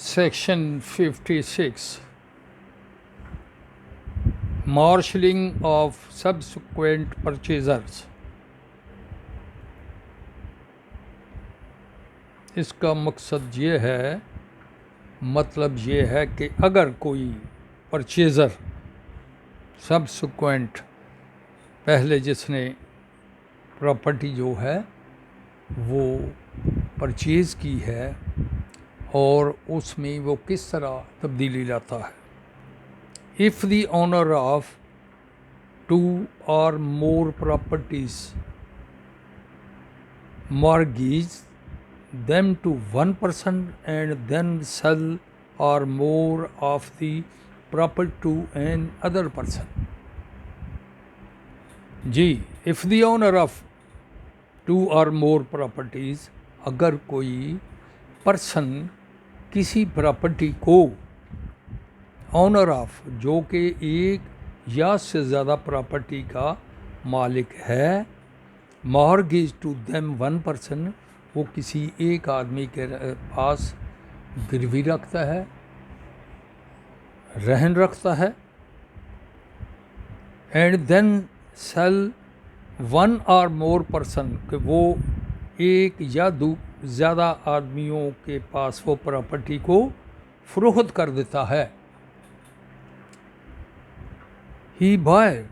Section 56 Marshalling of subsequent purchasers। इसका मकसद ये है, मतलब ये है कि अगर कोई परचेज़र सब्सिक्वेंट पहले जिसने प्रॉपर्टी जो है वो परचेज़ की है और उसमें वो किस तरह तब्दीली लाता है। If the owner of 2 or more properties mortgage them to one person and then sell or more of the property to another person। जी, if the owner of 2 or more properties, अगर कोई पर्सन किसी property को honour of, जो कि एक या से ज़्यादा प्रॉपर्टी का मालिक है, mortgage to them one person, वो किसी एक आदमी के पास गिरवी रखता है, रहन रखता है, एंड देन सेल वन और मोर पर्सन, कि वो एक या दो ज़्यादा आदमियों के पास वो प्रॉपर्टी को फरोख्त कर देता है। ही बाय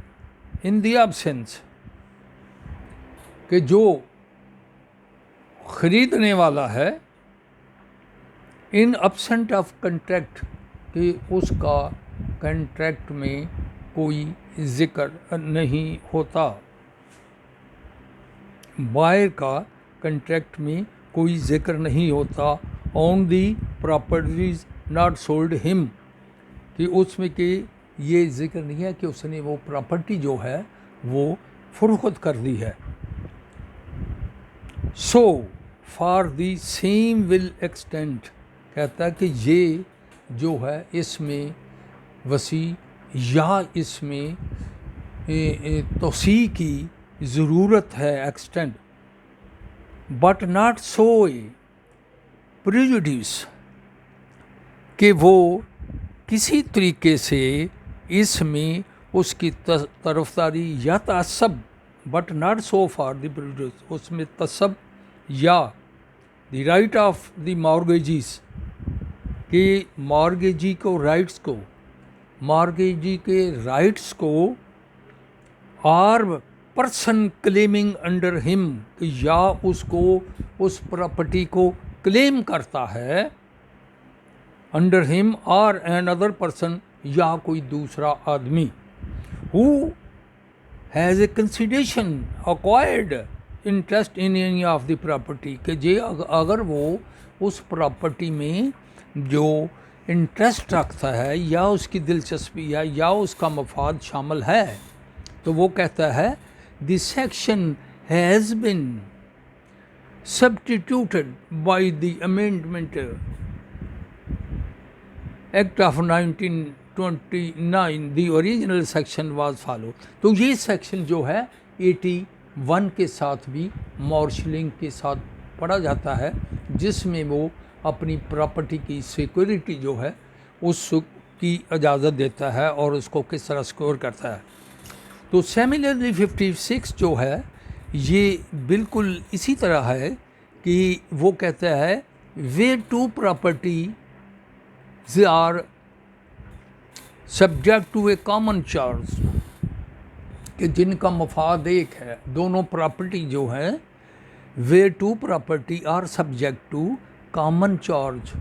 इन द एब्सेंस, कि जो ख़रीदने वाला है, इन एब्सेंट ऑफ कंट्रैक्ट, कि उसका कंट्रैक्ट में कोई जिक्र नहीं होता, बायर का कंट्रैक्ट में कोई जिक्र नहीं होता, on the properties not sold him, कि उसमें कि ये जिक्र नहीं है कि उसने वो प्रॉपर्टी जो है वो फरोख्त कर दी है। So for the same will extent, कहता है कि ये जो है इसमें वसी या इसमें तोसी की ज़रूरत है, extent, but not so prejudice, कि वो किसी तरीके से इसमें उसकी तरफदारी या तअस्सुब, but not so for the prejudice, उसमें तअस्सुब या the right of the mortgagees, कि मॉर्गेजी को राइट्स को, मॉर्गेजी के राइट्स को, और पर्सन क्लेमिंग अंडर हिम, या उसको उस प्रॉपर्टी को क्लेम करता है अंडर हिम, और एन अदर पर्सन, या कोई दूसरा आदमी, who has a consideration acquired interest in any of the property, कि जे अगर वो उस प्रॉपर्टी में जो इंटरेस्ट रखता है या उसकी दिलचस्पी है या उसका मफाद शामिल है, तो वो कहता है this section has been substituted by the amendment act of 1929, the original section was follow. तो ये सेक्शन जो है 81 के साथ भी मार्शलिंग के साथ पढ़ा जाता है, जिसमें वो अपनी प्रॉपर्टी की सिक्योरिटी जो है उसकी इजाज़त देता है और उसको किस तरह सिक्योर करता है। तो सिमिलरली 56 जो है ये बिल्कुल इसी तरह है कि वो कहता है where two property are subject to a common charge, कि जिनका मफाद एक है, दोनों प्रॉपर्टी जो है, where two property are subject to common charge,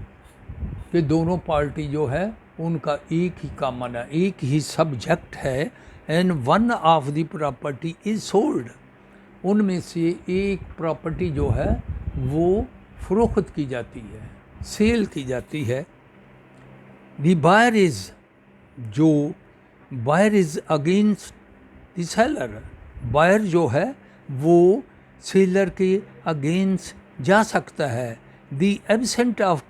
कि दोनों पार्टी जो है उनका एक ही कॉमन है, एक ही सब्जेक्ट है, and one of the property is sold, उनमें से एक प्रॉपर्टी जो है वो फरोख्त की जाती है, सेल की जाती है। द बायर इज़, जो buyer is against the seller, buyer जो है वो सेलर के अगेंस्ट जा सकता है। द एब्सेंट ऑफ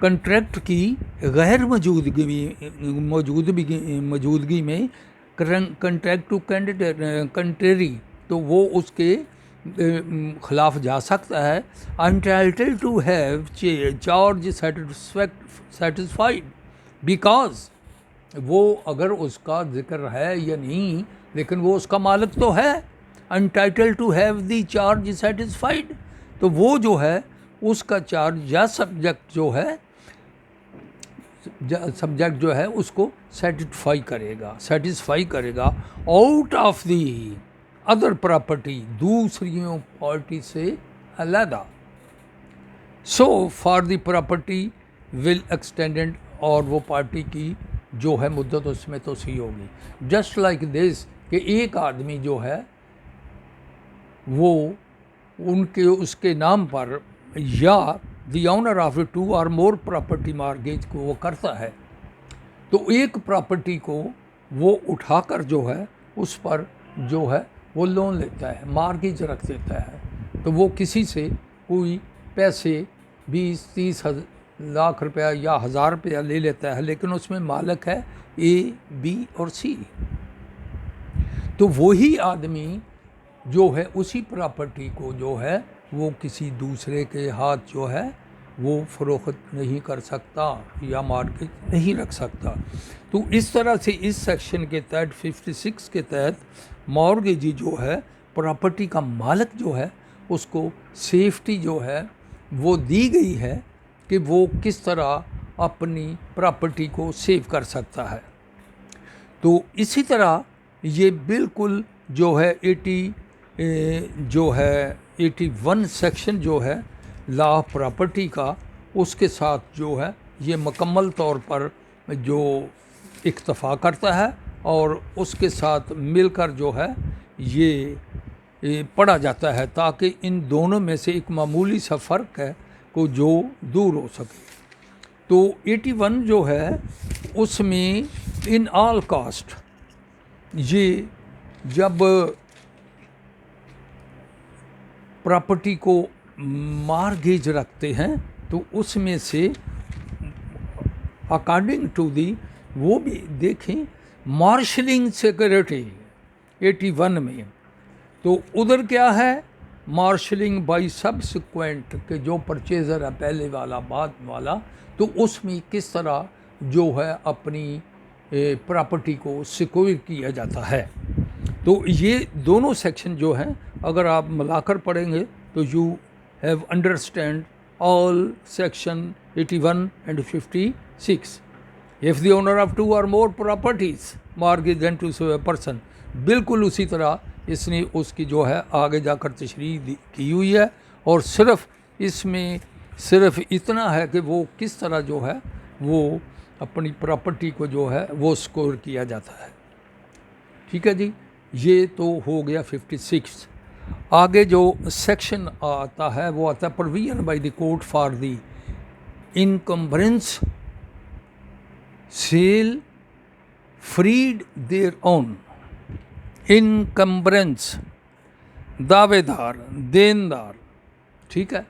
कंट्रैक्ट की गैर मौजूदगी में कंट्रैक्ट टू कंट्रेरी, तो वो उसके खिलाफ जा सकता है। Entitled to have charge satisfied because वो अगर उसका जिक्र है या नहीं, लेकिन वो उसका मालिक तो है। Entitled to have the charge satisfied, तो वो जो है उसका चार्ज या सब्जेक्ट जो है उसको सेटिस्फाई करेगा out of the other property, दूसरियों पार्टी से अलग। So for the property will extended, और वो पार्टी की जो है मुद्दत उसमें तो सही होगी। जस्ट लाइक दिस कि एक आदमी जो है वो उसके नाम पर या the owner of 2 or more property mortgage को वो करता है, तो एक प्रॉपर्टी को वो उठाकर जो है उस पर जो है वो लोन लेता है, मॉर्गेज रख देता है। तो वो किसी से कोई पैसे 20-30 लाख रुपया या 1000 रुपया ले लेता है, लेकिन उसमें मालिक है A, B और C। तो वही आदमी जो है उसी प्रॉपर्टी को जो है वो किसी दूसरे के हाथ जो है वो फ़रोख्त नहीं कर सकता या मार्केट नहीं रख सकता। तो इस तरह से इस सेक्शन के तहत 56 के तहत मॉर्गेजी जो है प्रॉपर्टी का मालिक जो है उसको सेफ्टी जो है वो दी गई है कि वो किस तरह अपनी प्रॉपर्टी को सेव कर सकता है। तो इसी तरह ये बिल्कुल जो है 81 सेक्शन जो है लॉ ऑफ प्रॉपर्टी का, उसके साथ जो है ये मुकम्मल तौर पर जो इक्तफ़ा करता है और उसके साथ मिलकर जो है ये पढ़ा जाता है, ताकि इन दोनों में से एक मामूली सा फ़र्क है को जो दूर हो सके। तो 81 जो है उसमें इन ऑल कास्ट, ये जब प्रॉपर्टी को मॉर्गेज रखते हैं तो उसमें से अकॉर्डिंग टू दी वो भी देखें मार्शलिंग सिक्योरिटी 81 में, तो उधर क्या है मार्शलिंग बाई सब्सिक्वेंट के जो परचेज़र है पहले वाला बाद वाला, तो उसमें किस तरह जो है अपनी प्रॉपर्टी को सिक्योर किया जाता है। तो ये दोनों सेक्शन जो हैं अगर आप मिलाकर पढ़ेंगे तो you have understand all section 81 and 56। If the owner of 2 or more properties mortgage then to a person, बिल्कुल उसी तरह इसने उसकी जो है आगे जाकर तशरीह की हुई है, और सिर्फ इसमें सिर्फ इतना है कि वो किस तरह जो है वो अपनी प्रॉपर्टी को जो है वो स्कोर किया जाता है। ठीक है जी, ये तो हो गया 56। आगे जो सेक्शन आता है वो आता है provision by the court for the encumbrance sale freed there on. Encumbrance दावेदार, देनदार, ठीक है।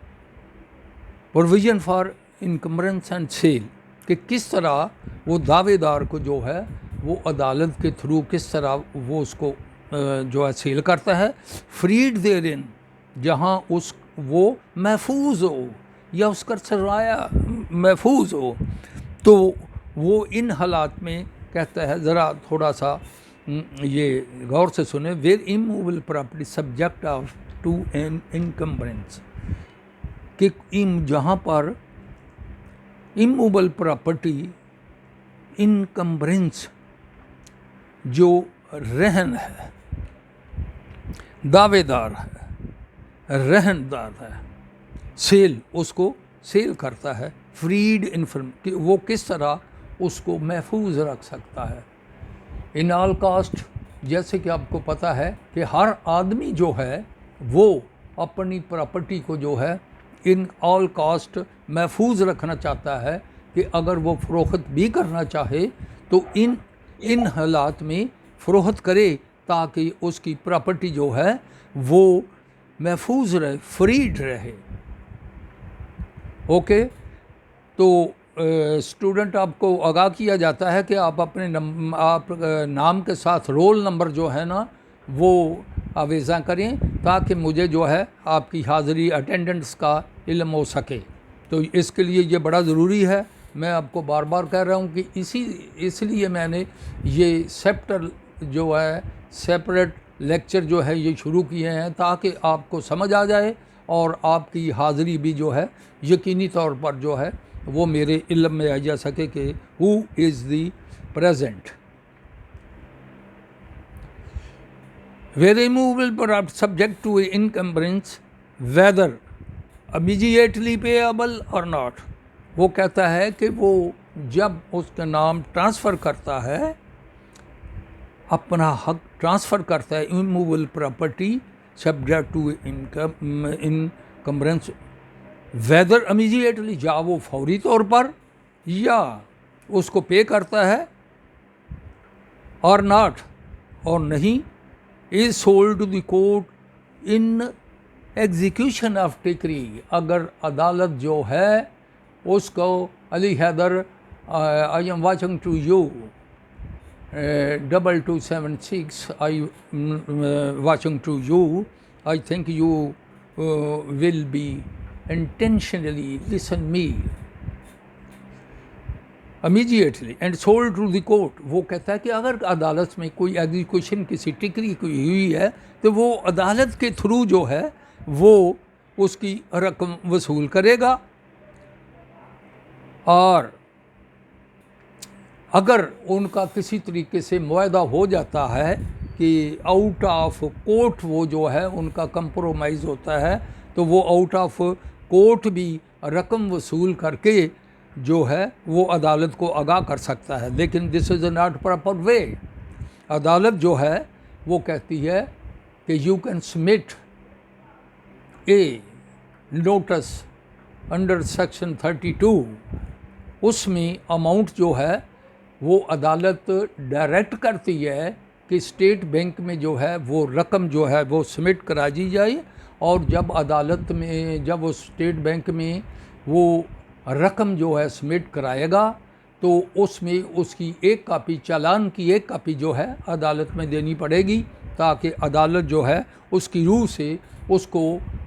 Provision for encumbrance and sale कि किस तरह वो दावेदार को जो है वो अदालत के थ्रू किस तरह वो उसको जो है सेल करता है। फ्रीड देयर इन, जहाँ उस वो महफूज हो या उसका सराया महफूज हो, तो वो इन हालात में कहता है, ज़रा थोड़ा सा ये गौर से सुने, where immovable property subject of to an encumbrance, कि जहाँ पर इमूवेबल प्रॉपर्टी इनकम्बरेंस जो रहन है, दावेदार है, रहनदार है, सेल उसको सेल करता है। फ्रीड इन्फॉर्म कि वो किस तरह उसको महफूज रख सकता है। इन ऑल कास्ट, जैसे कि आपको पता है कि हर आदमी जो है वो अपनी प्रॉपर्टी को जो है इन ऑल कास्ट महफूज रखना चाहता है, कि अगर वो फ़रोख्त भी करना चाहे तो इन हालात में फ़रोख्त करे, ताकि उसकी प्रॉपर्टी जो है वो महफूज रहे, फ्रीड रहे। ओके, तो स्टूडेंट आपको आगाह किया जाता है कि आप अपने नाम के साथ रोल नंबर जो है ना वो आप ऐसा करें ताकि मुझे जो है आपकी हाज़िरी अटेंडेंस का इल्म हो सके। तो इसके लिए ये बड़ा ज़रूरी है। मैं आपको बार बार कह रहा हूँ कि इसलिए मैंने ये सेप्टर जो है सेपरेट लेक्चर जो है ये शुरू किए हैं ताकि आपको समझ आ जाए और आपकी हाज़िरी भी जो है यकीनी तौर पर जो है वो मेरे इल्म में आ जा सके कि who is the present. Way removal पर subject to encumbrance whether immediately payable और नॉट। वो कहता है कि वो जब उसका नाम ट्रांसफ़र करता है, अपना हक ट्रांसफ़र करता है immovable property subject to encumbrance whether immediately, या वो फौरी तौर पर या उसको पे करता है, और नॉट और नहीं, is sold to the court in execution of decree. अगर अदालत जो है उसको Ali Haidar I am watching to you 2276 I watching to you, I think you will be intentionally listen me immediately and sold to the court। वो कहता है कि अगर अदालत में कोई एग्जीक्यूशन किसी टिकरी की हुई है तो वो अदालत के थ्रू जो है वो उसकी रकम वसूल करेगा, और अगर उनका किसी तरीके से मुआहदा हो जाता है कि आउट ऑफ कोर्ट वो जो है उनका कंप्रोमाइज़ होता है, तो वो आउट ऑफ कोर्ट भी रकम वसूल करके जो है वो अदालत को आगाह कर सकता है। लेकिन this is not proper way. अदालत जो है वो कहती है कि you can submit A notice under section 32, उसमें अमाउंट जो है वो अदालत डायरेक्ट करती है कि स्टेट बैंक में जो है वो रकम जो है वो सबमिट करा दी जाए, और जब अदालत में जब वो स्टेट बैंक में वो रकम जो है सबमिट कराएगा तो उसमें उसकी एक कापी, चालान की एक कापी जो है अदालत में देनी पड़ेगी, ताकि अदालत जो है उसकी रूह से उसको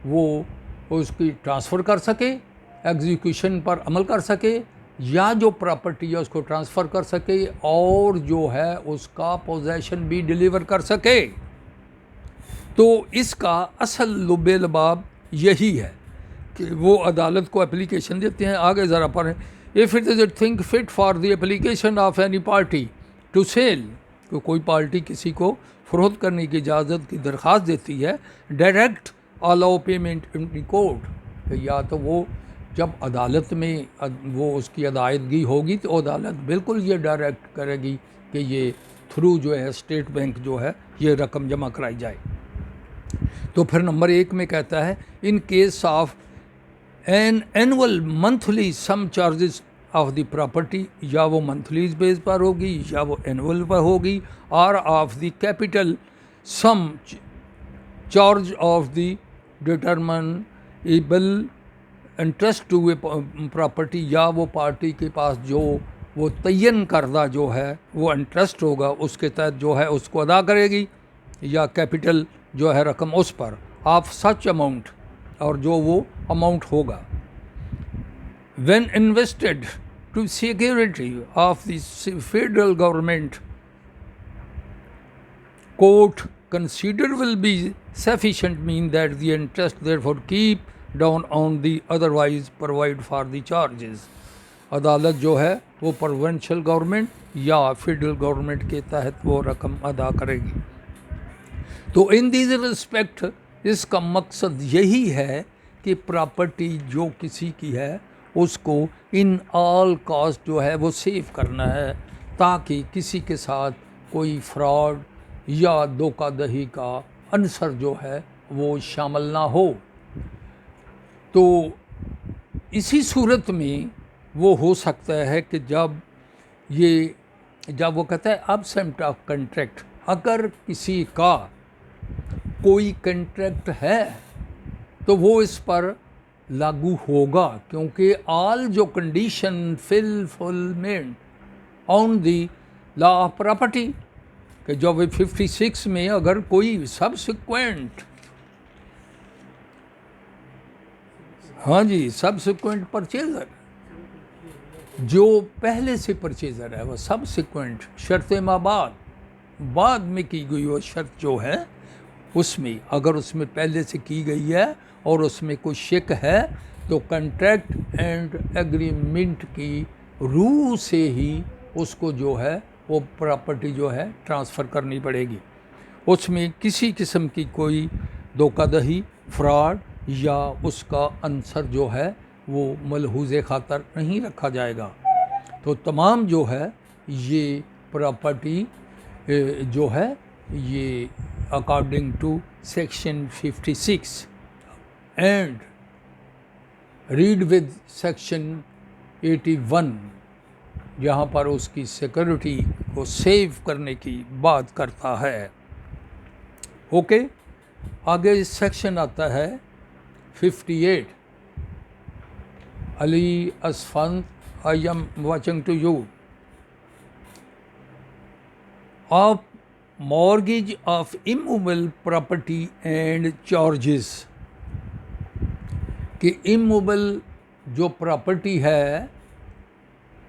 वो उसकी ट्रांसफ़र कर सके, एग्जीक्यूशन पर अमल कर सके, या जो प्रॉपर्टी है उसको ट्रांसफ़र कर सके, और जो है उसका पोजेशन भी डिलीवर कर सके। तो इसका असल लुबे लबाब यही है कि वो अदालत को एप्लीकेशन देते हैं। आगे ज़रा पढ़ें। If it is it think fit for the application of any party to sell, तो कोई पार्टी किसी को फ़रोख्त करने की इजाज़त की दरख्वास्त देती है, direct allow payment in the court, तो या तो वो जब अदालत में वो उसकी अदायगी होगी तो अदालत बिल्कुल ये डायरेक्ट करेगी कि ये थ्रू जो है स्टेट बैंक जो है ये रकम जमा कराई जाए। तो फिर नंबर 1 में कहता है in case of an annual monthly sum charges of the property, या वो मंथली बेस पर होगी या वो एनुअल पर होगी, और of the capital sum charge of the determinable interest to a property, या वो पार्टी के पास जो वो तयन करदा जो है वो इंटरेस्ट होगा उसके तहत जो है उसको अदा करेगी, या कैपिटल जो है रकम उस पर ऑफ सच अमाउंट, और जो वो अमाउंट होगा। When invested to security of the federal government court consider will be sufficient mean that the interest therefore keep down on the otherwise provide for the charges. अदालत जो है वो provincial government या federal government के तहत वो रकम अदा करेगी। तो इन दिस रिस्पेक्ट इसका मकसद यही है कि प्रॉपर्टी जो किसी की है उसको इन ऑल कॉस्ट जो है वो सेव करना है, ताकि किसी के साथ कोई फ्रॉड या धोखाधड़ी का अंसर जो है वो शामिल ना हो। तो इसी सूरत में वो हो सकता है कि जब वो कहता है एब्सेंट ऑफ कंट्रैक्ट, अगर किसी का कोई कंट्रैक्ट है तो वो इस पर लागू होगा, क्योंकि ऑल जो condition fulfilment on the law of property, कि जो भी 56 में अगर कोई सब्सिक्वेंट, हाँ जी, सब्सिक्वेंट परचेजर, जो पहले से परचेजर है वो सब्सिक्वेंट शर्त बाद में की गई वो शर्त जो है उसमें, अगर उसमें पहले से की गई है और उसमें कोई शक है तो कंट्रैक्ट एंड एग्रीमेंट की रूह से ही उसको जो है वो प्रॉपर्टी जो है ट्रांसफ़र करनी पड़ेगी। उसमें किसी किस्म की कोई धोखाधड़ी, फ्रॉड या उसका अंसर जो है वो मलहूज़े खातर नहीं रखा जाएगा। तो तमाम जो है ये प्रॉपर्टी जो है ये according to section 56 and read with section 81, जहाँ पर उसकी सिक्योरिटी को सेव करने की बात करता है। ओके, आगे सेक्शन आता है 58। Ali Asfand, I am watching to you. Of mortgage of immovable property and charges, कि इमूवेबल जो प्रॉपर्टी है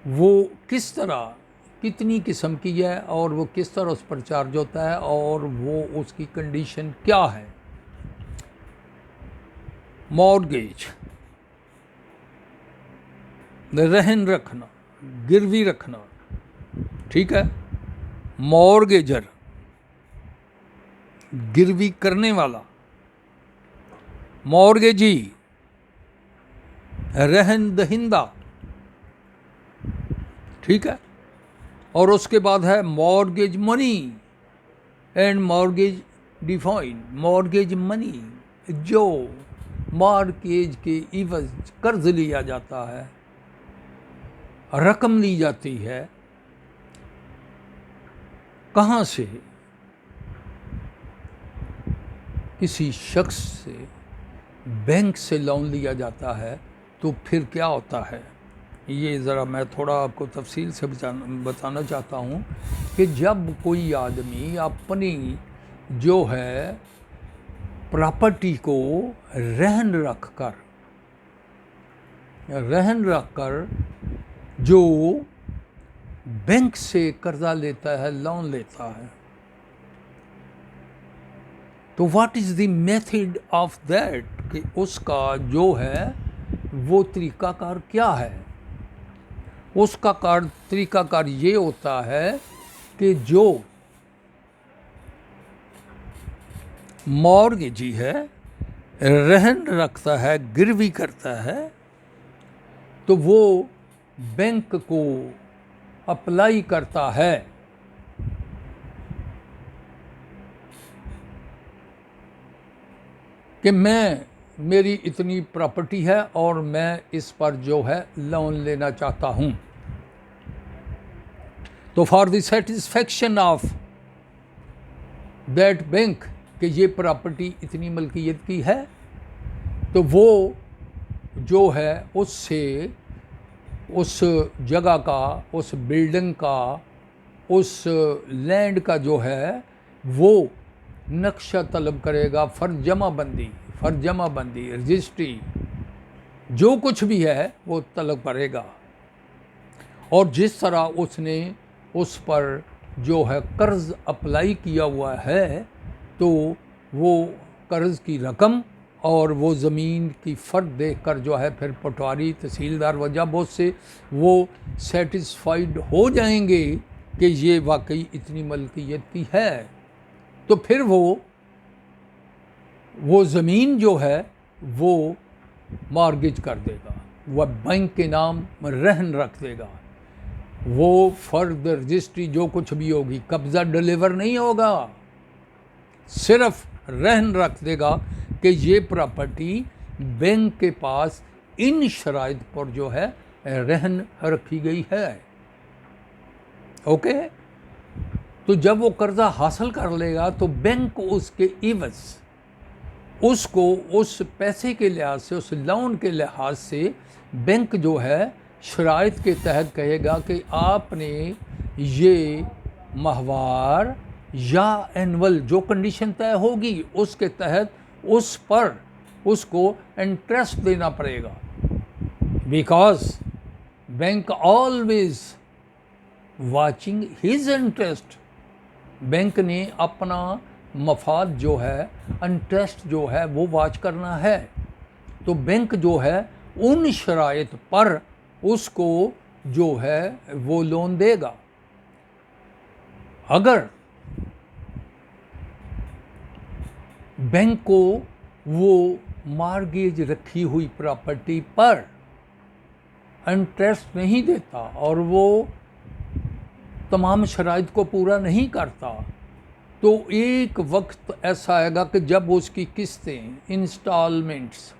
वो किस तरह, कितनी किस्म की है और वो किस तरह उस पर चार्ज होता है और वो उसकी कंडीशन क्या है। मॉर्गेज, रहन रखना, गिरवी रखना, ठीक है। मॉर्गेजर, गिरवी करने वाला। मॉर्गेजी, रहन दहिंदा, ठीक है। और उसके बाद है mortgage money and mortgage define. Mortgage money, जो मॉर्गेज के इवज कर्ज लिया जाता है, रकम ली जाती है, कहाँ से? किसी शख्स से, बैंक से लोन लिया जाता है तो फिर क्या होता है, ये ज़रा मैं थोड़ा आपको तफसील से बताना चाहता हूँ कि जब कोई आदमी अपनी जो है प्रॉपर्टी को रहन रख कर जो बैंक से कर्जा लेता है, लोन लेता है, तो what is the method of that, कि उसका जो है वो तरीक़ाकार क्या है। उसका तरीक़ाकार ये होता है कि जो मॉर्गेजी है, रहन रखता है, गिरवी करता है, तो वो बैंक को अप्लाई करता है कि मेरी इतनी प्रॉपर्टी है और मैं इस पर जो है लोन लेना चाहता हूँ। तो for the satisfaction of that bank कि ये प्रॉपर्टी इतनी मलकियत की है, तो वो जो है उससे उस जगह का, उस बिल्डिंग का, उस लैंड का जो है वो नक्शा तलब करेगा, फर्जमाबंदी, रजिस्ट्री, जो कुछ भी है वो तलब करेगा। और जिस तरह उसने उस पर जो है कर्ज़ अप्लाई किया हुआ है, तो वो कर्ज़ की रकम और वो ज़मीन की फ़र्क देख कर जो है फिर पटवारी, तहसीलदार वजह से वो सेटिस्फाइड हो जाएंगे कि ये वाकई इतनी मलकियत की है, तो फिर वो ज़मीन जो है वो मॉर्गेज कर देगा, वह बैंक के नाम रहन रख देगा। वो फर्द रजिस्ट्री जो कुछ भी होगी, कब्ज़ा डिलीवर नहीं होगा, सिर्फ रहन रख देगा कि ये प्रॉपर्टी बैंक के पास इन शराइत पर जो है रहन रखी गई है। ओके, तो जब वो कर्ज़ा हासिल कर लेगा तो बैंक उसके इवज़ उसको उस पैसे के लिहाज से, उस लोन के लिहाज से बैंक जो है शराइत के तहत कहेगा कि आपने ये माहवार या एनुअल, जो कंडीशन तय होगी उसके तहत उस पर उसको इंटरेस्ट देना पड़ेगा। Because bank always watching his interest, bank ने अपना मफाद जो है, इंटरेस्ट जो है वो वाच करना है। तो बैंक जो है उन शराइत पर उसको जो है वो लोन देगा। अगर बैंक को वो मार्गेज रखी हुई प्रॉपर्टी पर इंटरेस्ट नहीं देता और वो तमाम शराइत को पूरा नहीं करता, तो एक वक्त ऐसा आएगा कि जब उसकी किस्तें, इंस्टॉलमेंट्स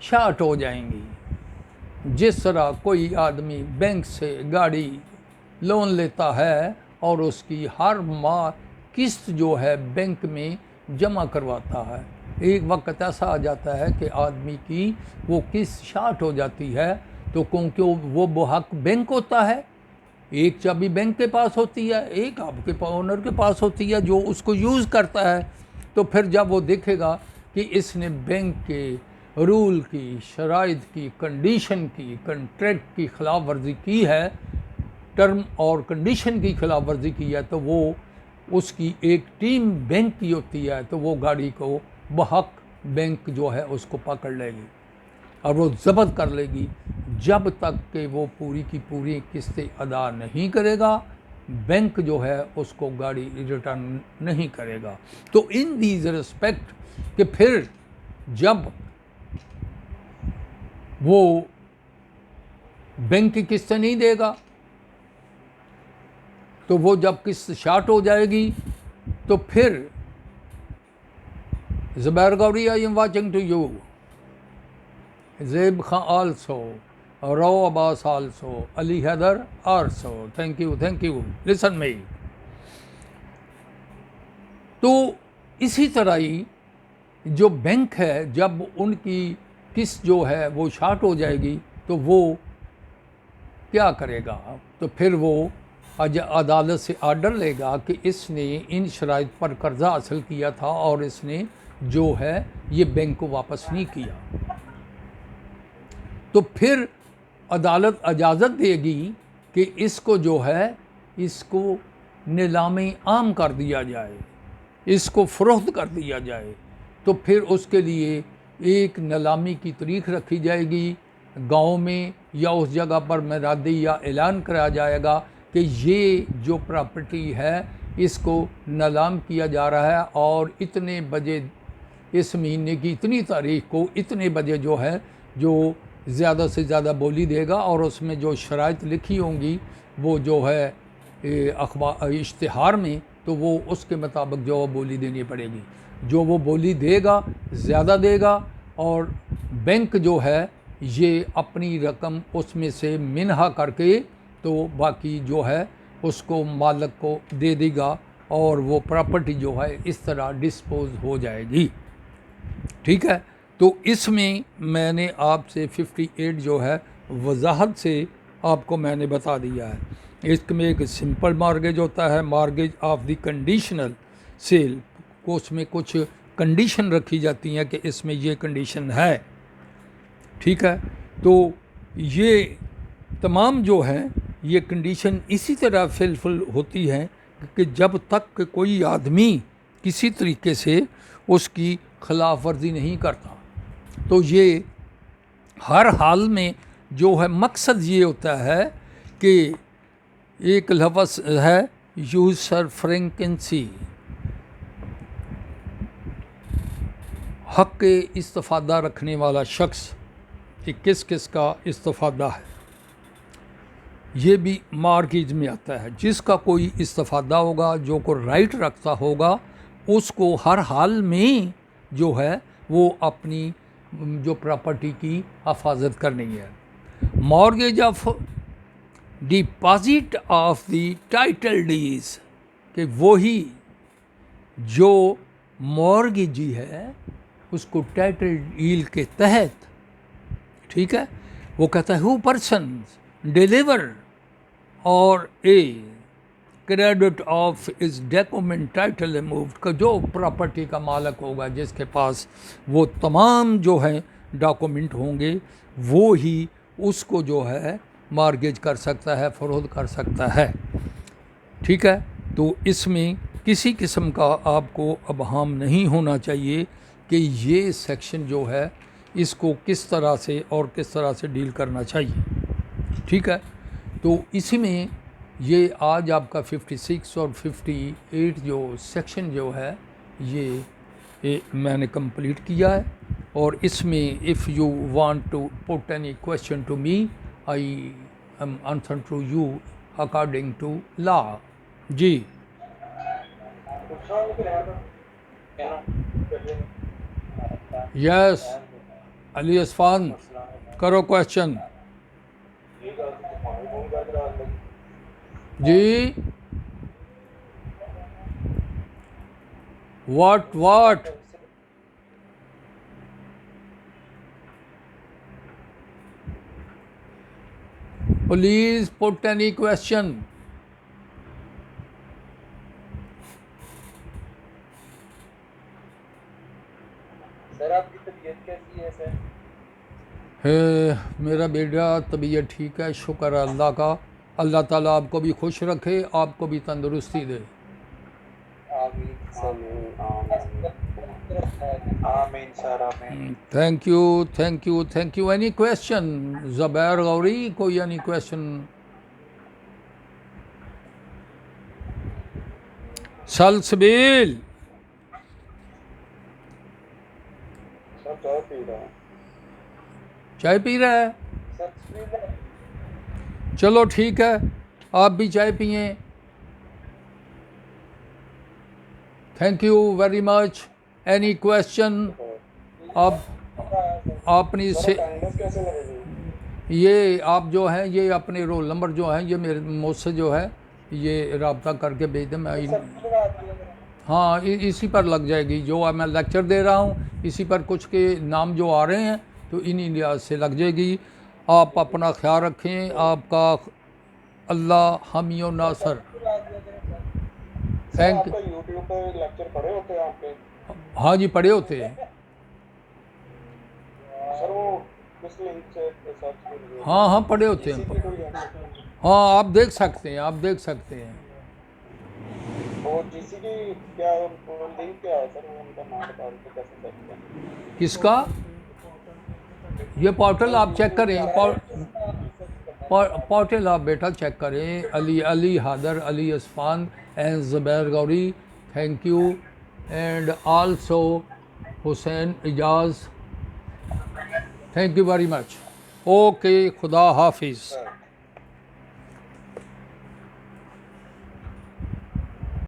शार्ट हो जाएंगी। जिस तरह कोई आदमी बैंक से गाड़ी लोन लेता है और उसकी हर माह किस्त जो है बैंक में जमा करवाता है, एक वक्त ऐसा आ जाता है कि आदमी की वो किस्त शार्ट हो जाती है, तो क्योंकि वो हक बैंक होता है, एक चाबी बैंक के पास होती है, एक आपके ओनर के पास होती है जो उसको यूज़ करता है। तो फिर जब वो देखेगा कि इसने बैंक के रूल की, शराइत की, कंडीशन की, कंट्रैक्ट की खिलाफ वर्जी की है, टर्म और कंडीशन की खिलाफ वर्जी की है, तो वो उसकी एक टीम बैंक की होती है, तो वो गाड़ी को बहक बैंक जो है उसको पकड़ लेगी और वो जब्त कर लेगी। जब तक कि वो पूरी की पूरी किस्तें अदा नहीं करेगा, बैंक जो है उसको गाड़ी रिटर्न नहीं करेगा। तो इन दीज रिस्पेक्ट कि फिर जब वो बैंक की किस्तें नहीं देगा, तो वो जब किस्त शार्ट हो जाएगी, तो फिर Zubair Ghauri, I am watching to you, Zeb Khan also, Rao Abbas also, Ali Haidar also, thank you, listen me. तो इसी तरह ही जो बैंक है, जब उनकी किस्त जो है वो शार्ट हो जाएगी, तो वो क्या करेगा, तो फिर वो अदालत से आर्डर लेगा कि इसने इन शराइत पर कर्जा हासिल किया था और इसने जो है ये बैंक को वापस नहीं किया। तो फिर अदालत इजाज़त देगी कि इसको जो है इसको नीलामी आम कर दिया जाए, इसको फ़रोख्त कर दिया जाए। तो फिर उसके लिए एक नीलामी की तारीख रखी जाएगी गांव में, या उस जगह पर मरादी या ऐलान कराया जाएगा कि ये जो प्रॉपर्टी है इसको नीलाम किया जा रहा है और इतने बजे इस महीने की इतनी तारीख को इतने बजे जो है जो ज़्यादा से ज़्यादा बोली देगा, और उसमें जो शराइत लिखी होंगी वो जो है अखबार इश्तिहार में, तो वो उसके मुताबिक जो बोली देनी पड़ेगी। जो वो बोली देगा ज़्यादा देगा और बैंक जो है ये अपनी रकम उसमें से मिन्हा करके तो बाकी जो है उसको मालिक को दे देगा और वो प्रॉपर्टी जो है इस तरह डिस्पोज हो जाएगी। ठीक है, तो इसमें मैंने आपसे 58 जो है वजाहत से आपको मैंने बता दिया है। इसमें एक सिंपल मार्गेज होता है, mortgage of the conditional cell को, उसमें कुछ कंडीशन रखी जाती हैं कि इसमें ये कंडीशन है। ठीक है, तो ये तमाम जो है ये कंडीशन इसी तरह फिलफिल होती हैं कि जब तक कोई आदमी किसी तरीके से उसकी खिलाफ वर्जी नहीं करता, तो ये हर हाल में जो है मकसद ये होता है कि एक लफ्ज़ है यूजर फ्रेंकेंसी, हक़ के इस्तिफ़ादा रखने वाला शख्स कि किस किस का इस्तिफ़ादा है, ये भी मार्गेज में आता है। जिसका कोई इस्तिफ़ादा होगा, जो को राइट रखता होगा, उसको हर हाल में जो है वो अपनी जो प्रॉपर्टी की हिफाजत करनी है। Mortgage of deposit of the title deeds, कि वही जो मॉर्गेजी है उसको टाइटल डील के तहत, ठीक है, वो कहता है हु पर्सन डिलीवर और ए क्रेडिट ऑफ इस डॉक्यूमेंट टाइटल रिमूव्ड का जो प्रॉपर्टी का मालक होगा जिसके पास वो तमाम जो है डॉक्यूमेंट होंगे वो ही उसको जो है मार्गेज कर सकता है, फरोख्त कर सकता है। ठीक है, तो इसमें किसी किस्म का आपको अबहम नहीं होना चाहिए कि ये सेक्शन जो है इसको किस तरह से और किस तरह से डील करना चाहिए। ठीक है, तो इसी में ये आज आपका 56 और 58 जो सेक्शन जो है ये मैंने कंप्लीट किया है। और इसमें if you want to put any question to me I am answer to you according to law. जी यस अली अस्फान करो क्वेश्चन। जी what please put any question। Sir आपकी तबीयत कैसी है सर? मेरा बेटा तबीयत ठीक है, शुक्र है अल्लाह का। अल्लाह ताला आपको भी खुश रखे, आपको भी तंदुरुस्ती दे। आमीन आमीन सर आमीन। Thank you thank you thank you. Any question Zubair Gauri, कोई एनी क्वेश्चन? सलसबील सर चाय पी रहा हूँ। चाय पी रहा है? सर चलो ठीक है, आप भी चाय पिए। Thank you very much. Any question? आपने से कैसे लगेगी? ये आप जो हैं ये अपने रोल नंबर जो हैं ये मेरे मुझसे जो है ये रब्ता करके भेज दें। मैं हाँ इसी पर लग जाएगी, जो मैं लेक्चर दे रहा हूँ इसी पर कुछ के नाम जो आ रहे हैं तो इन्हीं लिहाज से लग जाएगी। आप अपना ख्याल रखें, आपका अल्लाह हामी और नासर। Thank you. यूट्यूब पे लेक्चर पढ़े होते हैं आपके? हाँ जी पढ़े होते हैं। सर वो किस लिंक से सर्च कीजिए? हाँ हाँ पढ़े होते हैं। हाँ आप देख सकते हैं, आप देख सकते हैं। और जीसी की क्या लिंक क्या है सर? उनका नाम बता दीजिए कैसे सर्च करें? किसका? ये पोर्टल आप चेक करें, पोर्टल आप बेटा चेक करें। Ali Hadar Ali Asfan and Zubair Gauri, thank you. And also Hussain Ijaz, thank you very much. Okay, खुदा हाफिज़।